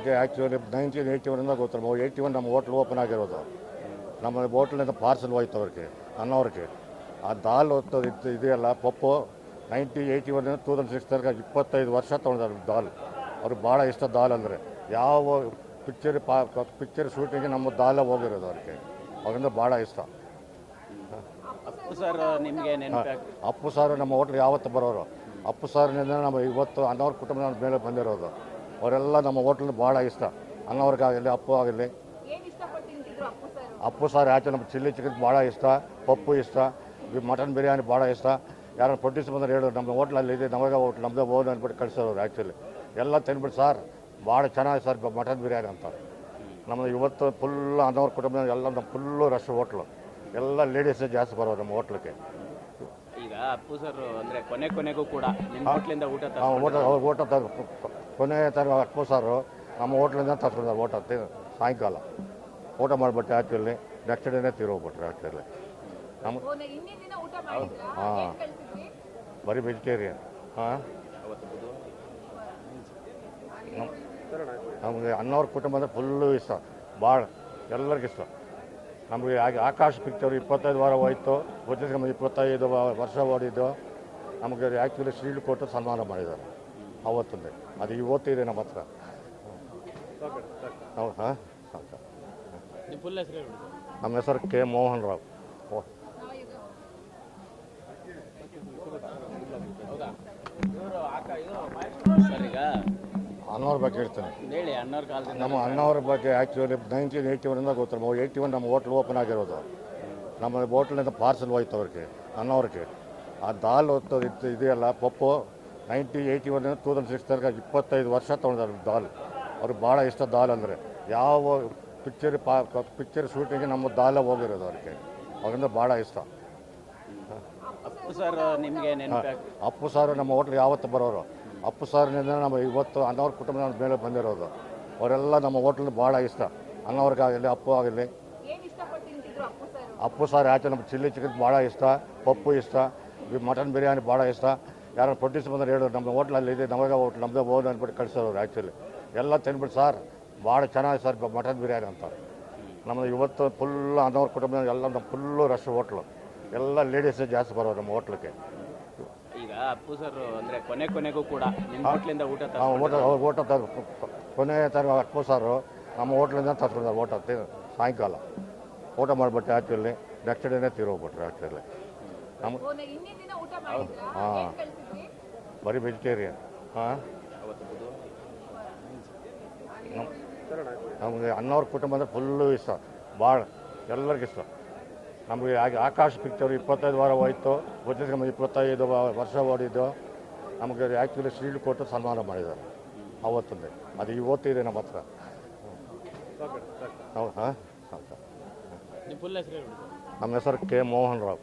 ಬಗ್ಗೆ ಆ್ಯಕ್ಚುಲಿ 1981 ಗೊತ್ತಿಲ್ಲ. 81 ನಮ್ಮ ಹೋಟ್ಲ್ ಓಪನ್ ಆಗಿರೋದು. ನಮ್ಮ ಹೋಟ್ಲಿಂದ ಪಾರ್ಸಲ್ ಹೋಯ್ತು ಅವ್ರಿಗೆ, ಅನ್ನೋರಿಗೆ. ಆ ದಾಲ್ ಇದೆಯಲ್ಲ ಪಪ್ಪು 1981 2006 ತನಕ 25 ವರ್ಷ ತೊಗೊಂಡಿದ್ದಾರೆ ದಾಲ್. ಅವ್ರಿಗೆ ಭಾಳ ಇಷ್ಟ ದಾಲ್ ಅಂದರೆ. ಯಾವ ಪಿಕ್ಚರ್ ಶೂಟಿಂಗ್ಗೆ ನಮ್ಮ ದಾಲ ಹೋಗಿರೋದು ಅವ್ರಿಗೆ. ಅವರಿಂದ ಭಾಳ ಇಷ್ಟ. ಅಪ್ಪು ಸರ್ ನಿಮಗೆ ಅಪ್ಪು ಸಾರು ನಮ್ಮ ಹೋಟ್ಲಿಗೆ ಯಾವತ್ತು ಬರೋರು. ಅಪ್ಪು ಸಾರಿನಿಂದ ನಮ್ಮ ಇವತ್ತು ಅನ್ನೋರ ಕುಟುಂಬದ ಮೇಲೆ ಬಂದಿರೋದು. ಅವರೆಲ್ಲ ನಮ್ಮ ಹೋಟ್ಲಿಂದ ಭಾಳ ಇಷ್ಟ. ಅನ್ನೋರ್ಗಾಗಲಿ ಅಪ್ಪು ಆಗಲಿ. ಅಪ್ಪು ಸಾರು ಆಚೆ ನಮ್ಮ ಚಿಲ್ಲಿ ಚಿಕನ್ ಭಾಳ ಇಷ್ಟ, ಪಪ್ಪು ಇಷ್ಟ, ಮಟನ್ ಬಿರಿಯಾನಿ ಭಾಳ ಇಷ್ಟ. ಯಾರು ಪ್ರೊಡ್ಯೂಸ್ ಬಂದ್ರೆ ಹೇಳೋರು ನಮ್ಮ ಹೋಟ್ಲಲ್ಲಿ ಇದೆ, ನಮಗೆ ಹೋಟ್ಲ್ ನಮ್ಮದೇ ಓನ್ ಅಂದ್ಬಿಟ್ಟು ಕಳಿಸೋರು. ಆ್ಯಕ್ಚುಲಿ ಎಲ್ಲ ತಿನ್ಬಿಟ್ಟು ಸರ್ ಭಾಳ ಚೆನ್ನಾಗಿ ಸರ್ ಮಟನ್ ಬಿರಿಯಾನಿ ಅಂತ. ನಮ್ಮದು ಇವತ್ತು ಫುಲ್ ಅನ್ನೋರ ಕುಟುಂಬ ಎಲ್ಲ ನಮ್ಮ ಫುಲ್ಲು ರಶ್ ಹೋಟ್ಲು. ಎಲ್ಲ ಲೇಡೀಸೇ ಜಾಸ್ತಿ ಬರೋರು ನಮ್ಮ ಹೋಟ್ಲಿಗೆ. ಈಗ ಅಪ್ಪು ಸರ್ ಅಂದರೆ ಕೊನೆಗೂ ಕೂಡ ನಿಮ್ಮ ಹೋಟ್ಲಿಂದ ಊಟ ಕೊನೆ ತರ ಅಪ್ಪು ಸಾರು ನಮ್ಮ ಹೋಟ್ಲಿಂದ ತರ್ಸ್ಕೊಂಡ್ರು ಊಟ ಸಾಯಂಕಾಲ ಊಟ ಮಾಡಿಬಿಟ್ಟು. ಆ್ಯಕ್ಚುಲಿ ನೆಕ್ಸ್ಟ್ ಡೇನೇ ತೀರೋಗ್ಬಿಟ್ರು. ಆ್ಯಕ್ಚುಲಿ ನಮ್ಮ ಹಾಂ ಬರೀ ವೆಜಿಟೇರಿಯನ್. ಹಾಂ ನಮಗೆ ಅನ್ನೋರ ಕುಟುಂಬ ಅಂದರೆ ಫುಲ್ಲು ಇಷ್ಟ, ಭಾಳ ಎಲ್ಲರಿಗಿಷ್ಟ. ನಮಗೆ ಹಾಗೆ ಆಕಾಶ ಪಿಕ್ಚರ್ 25 ವಾರ ಹೋಯ್ತು, 25 ವರ್ಷ ಓಡಿದ್ದು. ನಮಗೆ ಆ್ಯಕ್ಚುಲಿ ಶೀಲ್ಡ್ ಕೊಟ್ಟು ಸನ್ಮಾನ ಮಾಡಿದ್ದಾರೆ ಅವತ್ತಂದೆ. ಅದು ಇವತ್ತಿದೆ ನಮ್ಮ ಹತ್ರ. ಹೌದು. ಹಾಂ ನಮ್ಮ ಹೆಸರು ಕೆ ಮೋಹನ್ ರಾವ್. ಈಗ ಅನ್ನೋರ ಬಗ್ಗೆ ಹೇಳ್ತೇನೆ. ಹೇಳಿ ಅನ್ನೋರ ಕಾಲದಿಂದ. ನಮ್ಮ ಅನ್ನೋರ ಬಗ್ಗೆ ಆ್ಯಕ್ಚುಲಿ 1981 ಗೊತ್ತಿಲ್ಲ. 81 ನಮ್ಮ ಹೋಟ್ಲ್ ಓಪನ್ ಆಗಿರೋದು. ನಮ್ಮ ಹೋಟ್ಲಿಂದ ಪಾರ್ಸಲ್ ಹೋಯ್ತು ಅವ್ರಿಗೆ, ಅನ್ನೋರಿಗೆ. ಆ ದಾಲ್ ಇದೆಯಲ್ಲ ಪಪ್ಪು 1981 2006 ತನಕ 25 ವರ್ಷ ತೊಗೊಂಡಿದ್ದಾರೆ ದಾಲ್. ಅವ್ರಿಗೆ ಭಾಳ ಇಷ್ಟ ದಾಲ್ ಅಂದರೆ. ಯಾವ ಪಿಕ್ಚರ್ ಶೂಟಿಂಗ್ಗೆ ನಮ್ಮ ದಾಲ ಹೋಗಿರೋದು ಅವ್ರಿಗೆ. ಅವರಿಂದ ಭಾಳ ಇಷ್ಟ. ಅಪ್ಪು ಸರ್ ನಿಮಗೆ ಅಪ್ಪು ಸಾರು ನಮ್ಮ ಹೋಟ್ಲಿಗೆ ಯಾವತ್ತು ಬರೋರು. ಅಪ್ಪು ಸಾರಿನಿಂದ ನಮ್ಮ ಇವತ್ತು ಅನ್ನೋರ ಕುಟುಂಬದ ಮೇಲೆ ಬಂದಿರೋದು. ಅವರೆಲ್ಲ ನಮ್ಮ ಹೋಟ್ಲಿಂದ ಭಾಳ ಇಷ್ಟ. ಅನ್ನೋರ್ಗಾಗಲಿ ಅಪ್ಪು ಆಗಲಿ. ಅಪ್ಪು ಸಾರು ಆಚೆ ನಮ್ಮ ಚಿಲ್ಲಿ ಚಿಕನ್ ಭಾಳ ಇಷ್ಟ, ಪಪ್ಪು ಇಷ್ಟ, ಮಟನ್ ಬಿರಿಯಾನಿ ಭಾಳ ಇಷ್ಟ. ಯಾರು ಪ್ರೊಡ್ಯೂಸ್ ಬಂದ್ರೆ ಹೇಳೋರು ನಮ್ಮ ಹೋಟ್ಲಲ್ಲಿ ಇದೆ, ನಮಗೆ ಹೋಟ್ಲ್ ನಮ್ಮದೇ ಓನ್ ಅಂದ್ಬಿಟ್ಟು ಕಳಿಸೋರು. ಆ್ಯಕ್ಚುಲಿ ಎಲ್ಲ ತಿನ್ಬಿಟ್ಟು ಸರ್ ಭಾಳ ಚೆನ್ನಾಗಿ ಸರ್ ಮಟನ್ ಬಿರಿಯಾನಿ ಅಂತ. ನಮ್ಮದು ಇವತ್ತು ಫುಲ್ ಅನ್ನೋರ ಕುಟುಂಬ ಎಲ್ಲ ನಮ್ಮ ಫುಲ್ಲು ರಶ್ ಹೋಟ್ಲು. ಎಲ್ಲ ಲೇಡೀಸೇ ಜಾಸ್ತಿ ಬರೋರು ನಮ್ಮ ಹೋಟ್ಲಿಗೆ. ಈಗ ಅಪ್ಪು ಸರ್ ಅಂದರೆ ಕೊನೆಗೂ ಕೂಡ ನಿಮ್ಮ ಹೋಟ್ಲಿಂದ ಊಟ ಕೊನೆ ತರ ಅಪ್ಪು ಸಾರು ನಮ್ಮ ಹೋಟ್ಲಿಂದ ತರ್ಸ್ಕೊಂಡ್ರು ಊಟ ಸಾಯಂಕಾಲ ಊಟ ಮಾಡಿಬಿಟ್ಟು. ಆ್ಯಕ್ಚುಲಿ ನೆಕ್ಸ್ಟ್ ಡೇನೇ ತೀರೋಗ್ಬಿಟ್ರು. ಆ್ಯಕ್ಚುಲಿ ನಮ್ಮ ಹಾಂ ಬರೀ ವೆಜಿಟೇರಿಯನ್. ಹಾಂ ನಮಗೆ ಅನ್ನೋರ ಕುಟುಂಬ ಅಂದರೆ ಫುಲ್ಲು ಇಷ್ಟ, ಭಾಳ ಎಲ್ಲರಿಗಿಷ್ಟ. ನಮಗೆ ಹಾಗೆ ಆಕಾಶ ಪಿಕ್ಚರ್ 25 ವಾರ ಹೋಯ್ತು, 25 ವರ್ಷ ಓಡಿದ್ದು. ನಮಗೆ ಆ್ಯಕ್ಚುಲಿ ಶೀಲ್ಡ್ ಕೊಟ್ಟು ಸನ್ಮಾನ ಮಾಡಿದ್ದಾರೆ ಅವತ್ತಂದೆ. ಅದು ಇವತ್ತಿದೆ ನಮ್ಮ ಹತ್ರ. ಹೌದು. ಹಾಂ ನಿಮ್ಮ ಫುಲ್ ಹೆಸರು? ನಮ್ಮ ಹೆಸರು ಕೆ ಮೋಹನ್ ರಾವ್.